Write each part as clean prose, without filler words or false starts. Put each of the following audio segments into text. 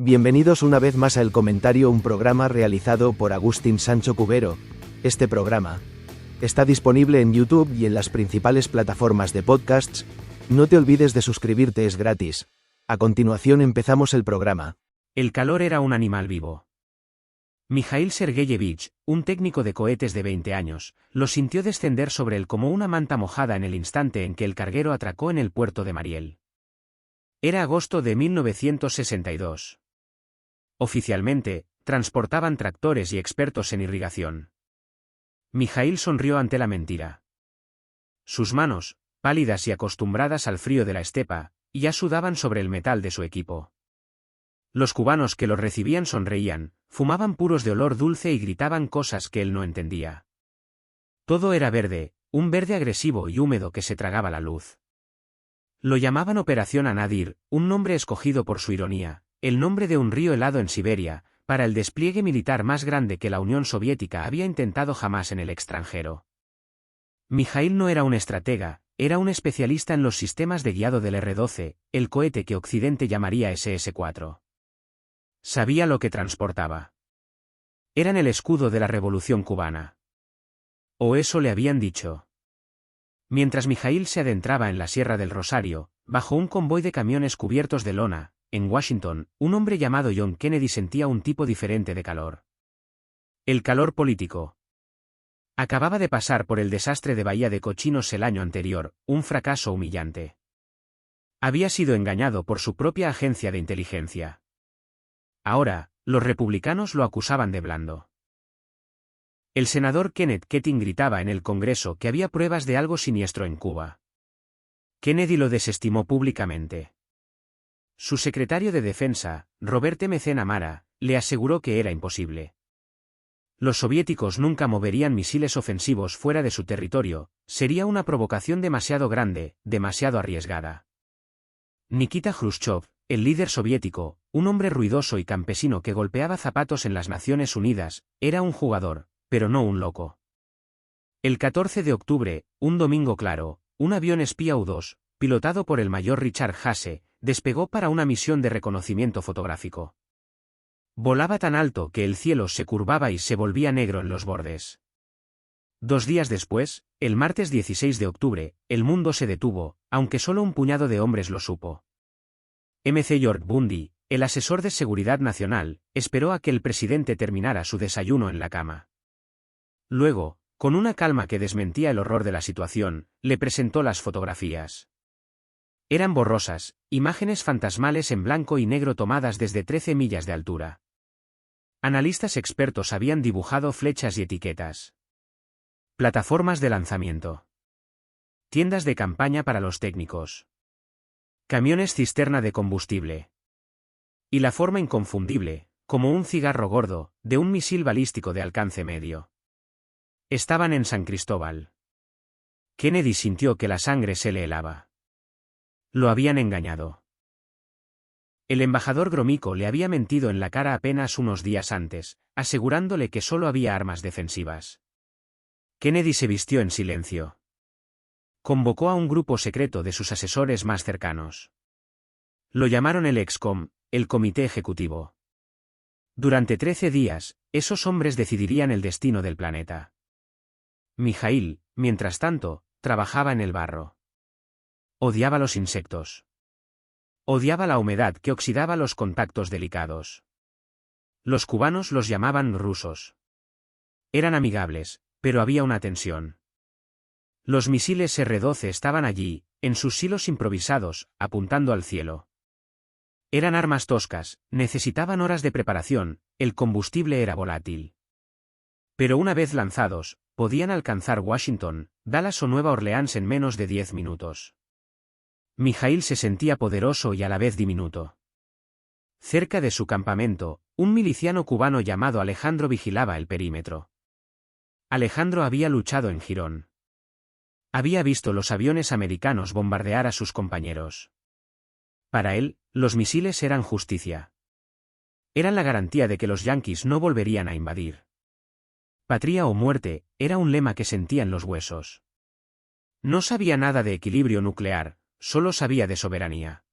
Bienvenidos una vez más a El Comentario, un programa realizado por Agustín Sancho Cubero. Este programa está disponible en YouTube y en las principales plataformas de podcasts. No te olvides de suscribirte, es gratis. A continuación empezamos el programa. El calor era un animal vivo. Mikhail Sergeyevich, un técnico de cohetes de 20 años, lo sintió descender sobre él como una manta mojada en el instante en que el carguero atracó en el puerto de Mariel. Era agosto de 1962. Oficialmente, transportaban tractores y expertos en irrigación. Mikhail sonrió ante la mentira. Sus manos, pálidas y acostumbradas al frío de la estepa, ya sudaban sobre el metal de su equipo. Los cubanos que los recibían sonreían, fumaban puros de olor dulce y gritaban cosas que él no entendía. Todo era verde, un verde agresivo y húmedo que se tragaba la luz. Lo llamaban Operación Anadir, un nombre escogido por su ironía, el nombre de un río helado en Siberia, para el despliegue militar más grande que la Unión Soviética había intentado jamás en el extranjero. Mikhail no era un estratega, era un especialista en los sistemas de guiado del R-12, el cohete que Occidente llamaría SS-4. Sabía lo que transportaba. Eran el escudo de la Revolución cubana. O eso le habían dicho. Mientras Mikhail se adentraba en la Sierra del Rosario, bajo un convoy de camiones cubiertos de lona, en Washington, un hombre llamado John Kennedy sentía un tipo diferente de calor. El calor político. Acababa de pasar por el desastre de Bahía de Cochinos el año anterior, un fracaso humillante. Había sido engañado por su propia agencia de inteligencia. Ahora, los republicanos lo acusaban de blando. El senador Kenneth Keating gritaba en el Congreso que había pruebas de algo siniestro en Cuba. Kennedy lo desestimó públicamente. Su secretario de Defensa, Robert M. Amara, le aseguró que era imposible. Los soviéticos nunca moverían misiles ofensivos fuera de su territorio, sería una provocación demasiado grande, demasiado arriesgada. Nikita Khrushchev, el líder soviético, un hombre ruidoso y campesino que golpeaba zapatos en las Naciones Unidas, era un jugador, pero no un loco. El 14 de octubre, un domingo claro, un avión espía U-2, pilotado por el mayor Richard Hasse, despegó para una misión de reconocimiento fotográfico. Volaba tan alto que el cielo se curvaba y se volvía negro en los bordes. 2 días después, el martes 16 de octubre, el mundo se detuvo, aunque solo un puñado de hombres lo supo. M.C. George Bundy, el asesor de Seguridad Nacional, esperó a que el presidente terminara su desayuno en la cama. Luego, con una calma que desmentía el horror de la situación, le presentó las fotografías. Eran borrosas, imágenes fantasmales en blanco y negro tomadas desde 13 millas de altura. Analistas expertos habían dibujado flechas y etiquetas. Plataformas de lanzamiento. Tiendas de campaña para los técnicos. Camiones cisterna de combustible. Y la forma inconfundible, como un cigarro gordo, de un misil balístico de alcance medio. Estaban en San Cristóbal. Kennedy sintió que la sangre se le helaba. Lo habían engañado. El embajador Gromyko le había mentido en la cara apenas unos días antes, asegurándole que solo había armas defensivas. Kennedy se vistió en silencio. Convocó a un grupo secreto de sus asesores más cercanos. Lo llamaron el ExCom, el Comité Ejecutivo. Durante 13 días, esos hombres decidirían el destino del planeta. Mikhail, mientras tanto, trabajaba en el barro. Odiaba los insectos. Odiaba la humedad que oxidaba los contactos delicados. Los cubanos los llamaban rusos. Eran amigables, pero había una tensión. Los misiles R-12 estaban allí, en sus silos improvisados, apuntando al cielo. Eran armas toscas, necesitaban horas de preparación, el combustible era volátil. Pero una vez lanzados, podían alcanzar Washington, Dallas o Nueva Orleans en menos de 10 minutos. Mikhail se sentía poderoso y a la vez diminuto. Cerca de su campamento, un miliciano cubano llamado Alejandro vigilaba el perímetro. Alejandro había luchado en Girón. Había visto los aviones americanos bombardear a sus compañeros. Para él, los misiles eran justicia. Eran la garantía de que los yanquis no volverían a invadir. Patria o muerte, era un lema que sentía en los huesos. No sabía nada de equilibrio nuclear, solo sabía de soberanía.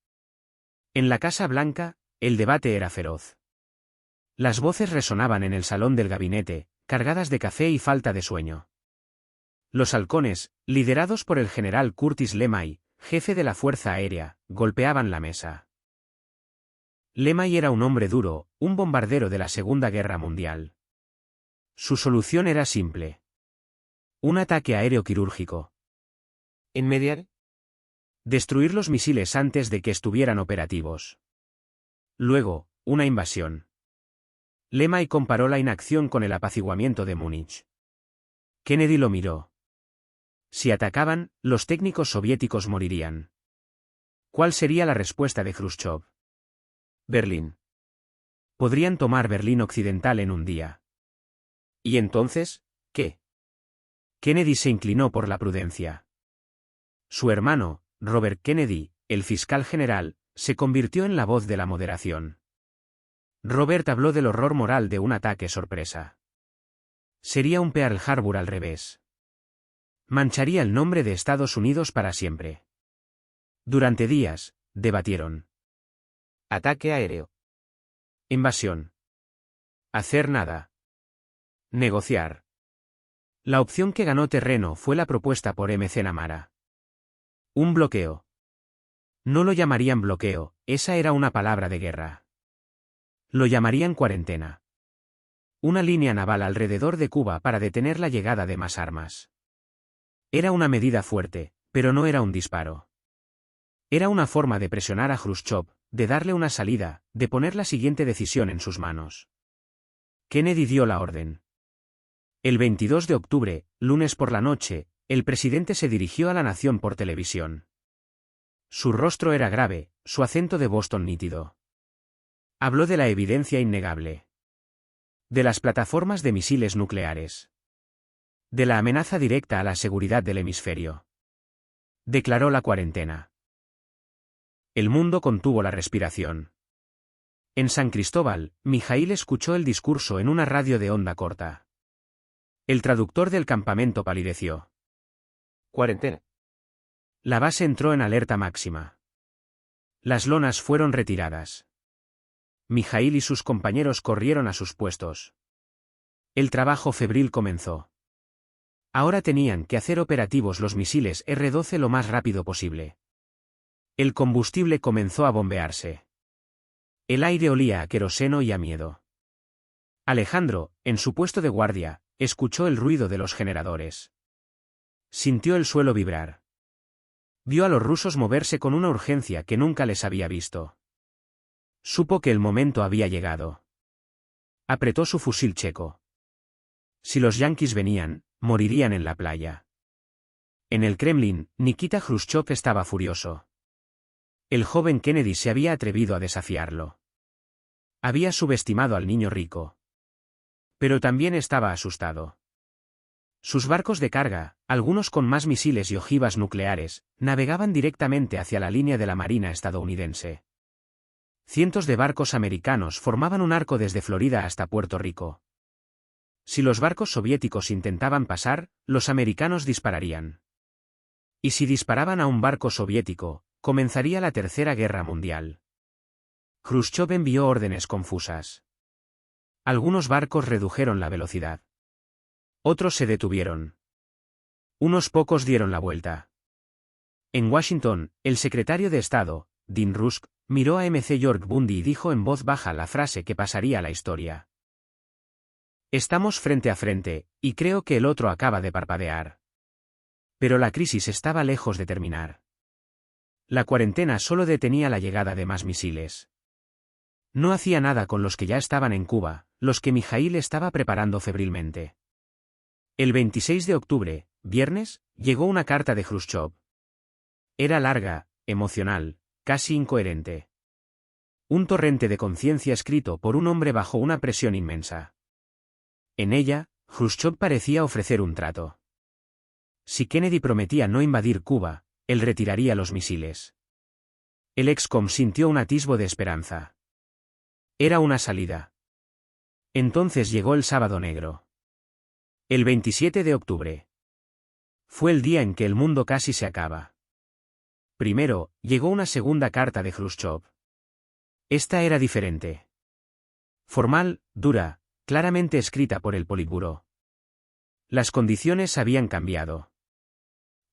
En la Casa Blanca, el debate era feroz. Las voces resonaban en el salón del gabinete, cargadas de café y falta de sueño. Los halcones, liderados por el general Curtis LeMay, jefe de la Fuerza Aérea, golpeaban la mesa. LeMay era un hombre duro, un bombardero de la Segunda Guerra Mundial. Su solución era simple. Un ataque aéreo quirúrgico. ¿Inmediar? Destruir los misiles antes de que estuvieran operativos. Luego, una invasión. LeMay comparó la inacción con el apaciguamiento de Múnich. Kennedy lo miró. Si atacaban, los técnicos soviéticos morirían. ¿Cuál sería la respuesta de Khrushchev? Berlín. Podrían tomar Berlín Occidental en un día. ¿Y entonces, qué? Kennedy se inclinó por la prudencia. Su hermano, Robert Kennedy, el fiscal general, se convirtió en la voz de la moderación. Robert habló del horror moral de un ataque sorpresa. Sería un Pearl Harbor al revés. Mancharía el nombre de Estados Unidos para siempre. Durante días, debatieron. Ataque aéreo. Invasión. Hacer nada. Negociar. La opción que ganó terreno fue la propuesta por McNamara. Un bloqueo. No lo llamarían bloqueo, esa era una palabra de guerra. Lo llamarían cuarentena. Una línea naval alrededor de Cuba para detener la llegada de más armas. Era una medida fuerte, pero no era un disparo. Era una forma de presionar a Khrushchev, de darle una salida, de poner la siguiente decisión en sus manos. Kennedy dio la orden. El 22 de octubre, lunes por la noche, el presidente se dirigió a la nación por televisión. Su rostro era grave, su acento de Boston nítido. Habló de la evidencia innegable. De las plataformas de misiles nucleares. De la amenaza directa a la seguridad del hemisferio. Declaró la cuarentena. El mundo contuvo la respiración. En San Cristóbal, Mijaíl escuchó el discurso en una radio de onda corta. El traductor del campamento palideció. Cuarentena. La base entró en alerta máxima. Las lonas fueron retiradas. Mijaíl y sus compañeros corrieron a sus puestos. El trabajo febril comenzó. Ahora tenían que hacer operativos los misiles R-12 lo más rápido posible. El combustible comenzó a bombearse. El aire olía a queroseno y a miedo. Alejandro, en su puesto de guardia, escuchó el ruido de los generadores. Sintió el suelo vibrar. Vio a los rusos moverse con una urgencia que nunca les había visto. Supo que el momento había llegado. Apretó su fusil checo. Si los yanquis venían, morirían en la playa. En el Kremlin, Nikita Khrushchev estaba furioso. El joven Kennedy se había atrevido a desafiarlo. Había subestimado al niño rico. Pero también estaba asustado. Sus barcos de carga, algunos con más misiles y ojivas nucleares, navegaban directamente hacia la línea de la Marina estadounidense. Cientos de barcos americanos formaban un arco desde Florida hasta Puerto Rico. Si los barcos soviéticos intentaban pasar, los americanos dispararían. Y si disparaban a un barco soviético, comenzaría la Tercera Guerra Mundial. Khrushchev envió órdenes confusas. Algunos barcos redujeron la velocidad. Otros se detuvieron. Unos pocos dieron la vuelta. En Washington, el secretario de Estado, Dean Rusk, miró a York Bundy y dijo en voz baja la frase que pasaría a la historia. Estamos frente a frente, y creo que el otro acaba de parpadear. Pero la crisis estaba lejos de terminar. La cuarentena solo detenía la llegada de más misiles. No hacía nada con los que ya estaban en Cuba, los que Mijaíl estaba preparando febrilmente. El 26 de octubre, viernes, llegó una carta de Khrushchev. Era larga, emocional, casi incoherente. Un torrente de conciencia escrito por un hombre bajo una presión inmensa. En ella, Khrushchev parecía ofrecer un trato. Si Kennedy prometía no invadir Cuba, él retiraría los misiles. El excom sintió un atisbo de esperanza. Era una salida. Entonces llegó el sábado negro. El 27 de octubre. Fue el día en que el mundo casi se acaba. Primero, llegó una segunda carta de Khrushchev. Esta era diferente. Formal, dura, claramente escrita por el Politburó. Las condiciones habían cambiado.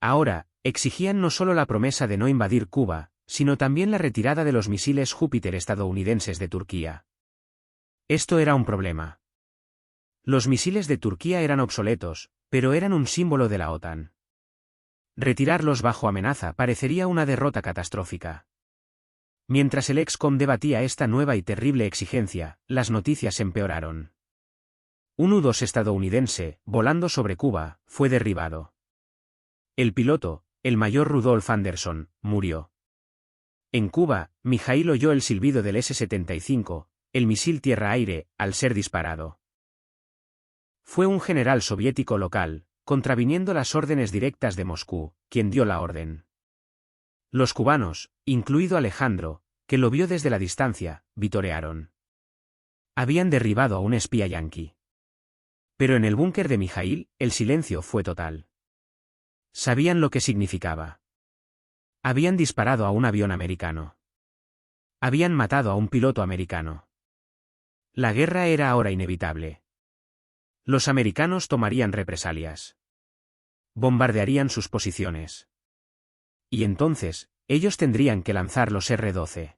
Ahora, exigían no solo la promesa de no invadir Cuba, sino también la retirada de los misiles Júpiter estadounidenses de Turquía. Esto era un problema. Los misiles de Turquía eran obsoletos, pero eran un símbolo de la OTAN. Retirarlos bajo amenaza parecería una derrota catastrófica. Mientras el ExCom debatía esta nueva y terrible exigencia, las noticias empeoraron. Un U-2 estadounidense, volando sobre Cuba, fue derribado. El piloto, el mayor Rudolf Anderson, murió. En Cuba, Mijaíl oyó el silbido del S-75, el misil tierra-aire, al ser disparado. Fue un general soviético local, contraviniendo las órdenes directas de Moscú, quien dio la orden. Los cubanos, incluido Alejandro, que lo vio desde la distancia, vitorearon. Habían derribado a un espía yanqui. Pero en el búnker de Mijaíl, el silencio fue total. Sabían lo que significaba. Habían disparado a un avión americano. Habían matado a un piloto americano. La guerra era ahora inevitable. Los americanos tomarían represalias. Bombardearían sus posiciones. Y entonces, ellos tendrían que lanzar los R-12.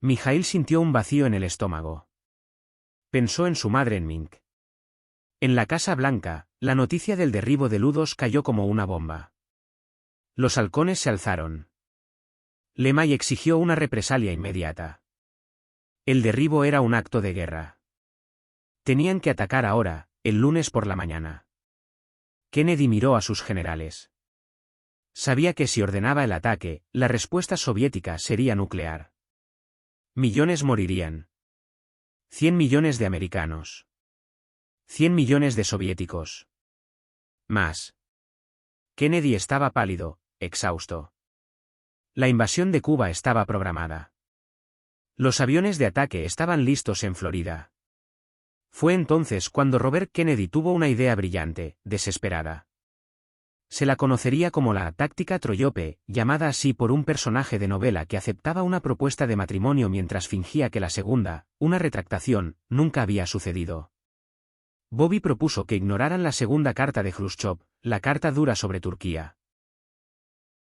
Mijaíl sintió un vacío en el estómago. Pensó en su madre en Minsk. En la Casa Blanca, la noticia del derribo del U-2 cayó como una bomba. Los halcones se alzaron. Lemay exigió una represalia inmediata. El derribo era un acto de guerra. Tenían que atacar ahora, el lunes por la mañana. Kennedy miró a sus generales. Sabía que si ordenaba el ataque, la respuesta soviética sería nuclear. Millones morirían. 100 millones de americanos. 100 millones de soviéticos. Más. Kennedy estaba pálido, exhausto. La invasión de Cuba estaba programada. Los aviones de ataque estaban listos en Florida. Fue entonces cuando Robert Kennedy tuvo una idea brillante, desesperada. Se la conocería como la táctica Troyope, llamada así por un personaje de novela que aceptaba una propuesta de matrimonio mientras fingía que la segunda, una retractación, nunca había sucedido. Bobby propuso que ignoraran la segunda carta de Khrushchev, la carta dura sobre Turquía.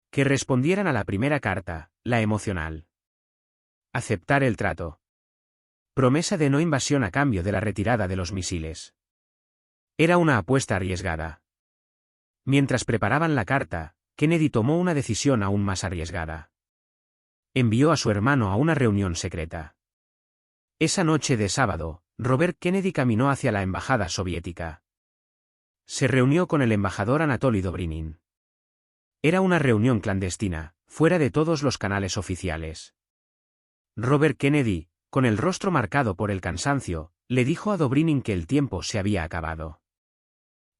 Que respondieran a la primera carta, la emocional. Aceptar el trato. Promesa de no invasión a cambio de la retirada de los misiles. Era una apuesta arriesgada. Mientras preparaban la carta, Kennedy tomó una decisión aún más arriesgada. Envió a su hermano a una reunión secreta. Esa noche de sábado, Robert Kennedy caminó hacia la embajada soviética. Se reunió con el embajador Anatoly Dobrinin. Era una reunión clandestina, fuera de todos los canales oficiales. Robert Kennedy, con el rostro marcado por el cansancio, le dijo a Dobrinin que el tiempo se había acabado.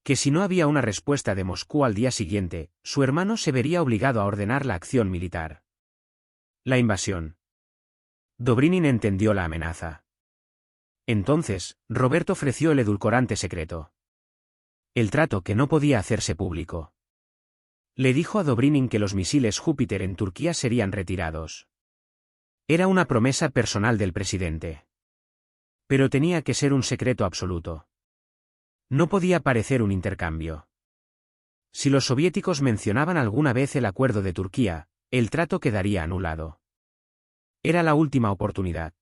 Que si no había una respuesta de Moscú al día siguiente, su hermano se vería obligado a ordenar la acción militar. La invasión. Dobrinin entendió la amenaza. Entonces, Robert ofreció el edulcorante secreto. El trato que no podía hacerse público. Le dijo a Dobrinin que los misiles Júpiter en Turquía serían retirados. Era una promesa personal del presidente. Pero tenía que ser un secreto absoluto. No podía parecer un intercambio. Si los soviéticos mencionaban alguna vez el acuerdo de Turquía, el trato quedaría anulado. Era la última oportunidad.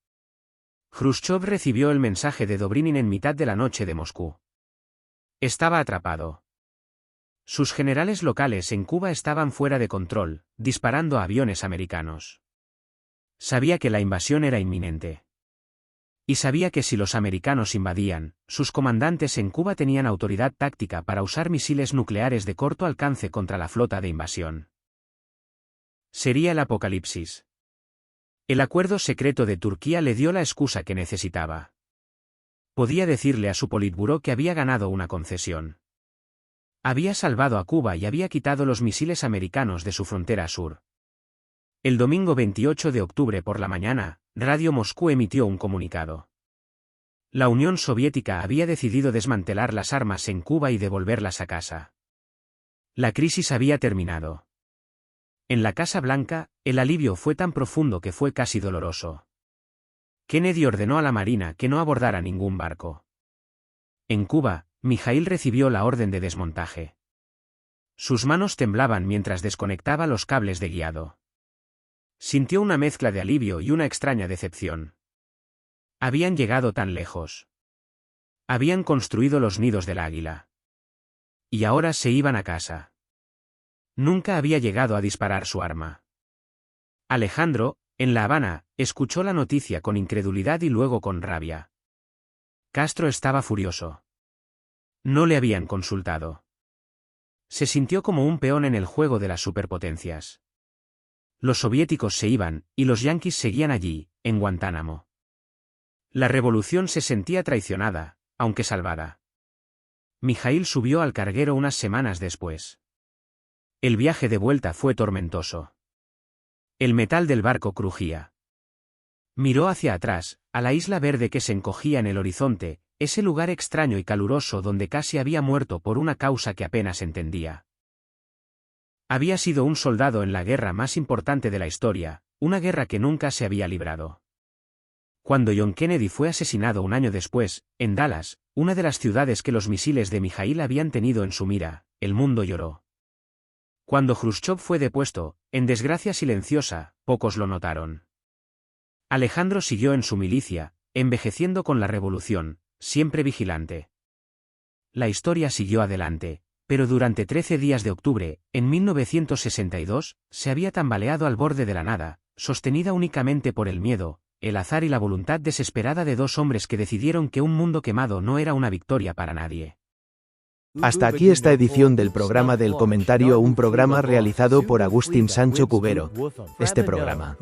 Khrushchev recibió el mensaje de Dobrinin en mitad de la noche de Moscú. Estaba atrapado. Sus generales locales en Cuba estaban fuera de control, disparando a aviones americanos. Sabía que la invasión era inminente. Y sabía que si los americanos invadían, sus comandantes en Cuba tenían autoridad táctica para usar misiles nucleares de corto alcance contra la flota de invasión. Sería el apocalipsis. El acuerdo secreto de Turquía le dio la excusa que necesitaba. Podía decirle a su Politburó que había ganado una concesión. Había salvado a Cuba y había quitado los misiles americanos de su frontera sur. El domingo 28 de octubre por la mañana, Radio Moscú emitió un comunicado. La Unión Soviética había decidido desmantelar las armas en Cuba y devolverlas a casa. La crisis había terminado. En la Casa Blanca, el alivio fue tan profundo que fue casi doloroso. Kennedy ordenó a la Marina que no abordara ningún barco. En Cuba, Mijaíl recibió la orden de desmontaje. Sus manos temblaban mientras desconectaba los cables de guiado. Sintió una mezcla de alivio y una extraña decepción. Habían llegado tan lejos. Habían construido los nidos del águila. Y ahora se iban a casa. Nunca había llegado a disparar su arma. Alejandro, en La Habana, escuchó la noticia con incredulidad y luego con rabia. Castro estaba furioso. No le habían consultado. Se sintió como un peón en el juego de las superpotencias. Los soviéticos se iban, y los yanquis seguían allí, en Guantánamo. La revolución se sentía traicionada, aunque salvada. Mijaíl subió al carguero unas semanas después. El viaje de vuelta fue tormentoso. El metal del barco crujía. Miró hacia atrás, a la isla verde que se encogía en el horizonte, ese lugar extraño y caluroso donde casi había muerto por una causa que apenas entendía. Había sido un soldado en la guerra más importante de la historia, una guerra que nunca se había librado. Cuando John Kennedy fue asesinado un año después, en Dallas, una de las ciudades que los misiles de Mijaíl habían tenido en su mira, el mundo lloró. Cuando Khrushchev fue depuesto, en desgracia silenciosa, pocos lo notaron. Alejandro siguió en su milicia, envejeciendo con la revolución, siempre vigilante. La historia siguió adelante, pero durante 13 días de octubre, en 1962, se había tambaleado al borde de la nada, sostenida únicamente por el miedo, el azar y la voluntad desesperada de dos hombres que decidieron que un mundo quemado no era una victoria para nadie. Hasta aquí esta edición del programa del comentario, un programa realizado por Agustín Sancho Cubero. Este programa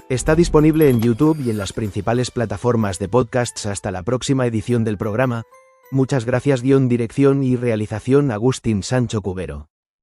está disponible en YouTube y en las principales plataformas de podcasts. Hasta la próxima edición del programa. Muchas gracias. Dirección y realización Agustín Sancho Cubero.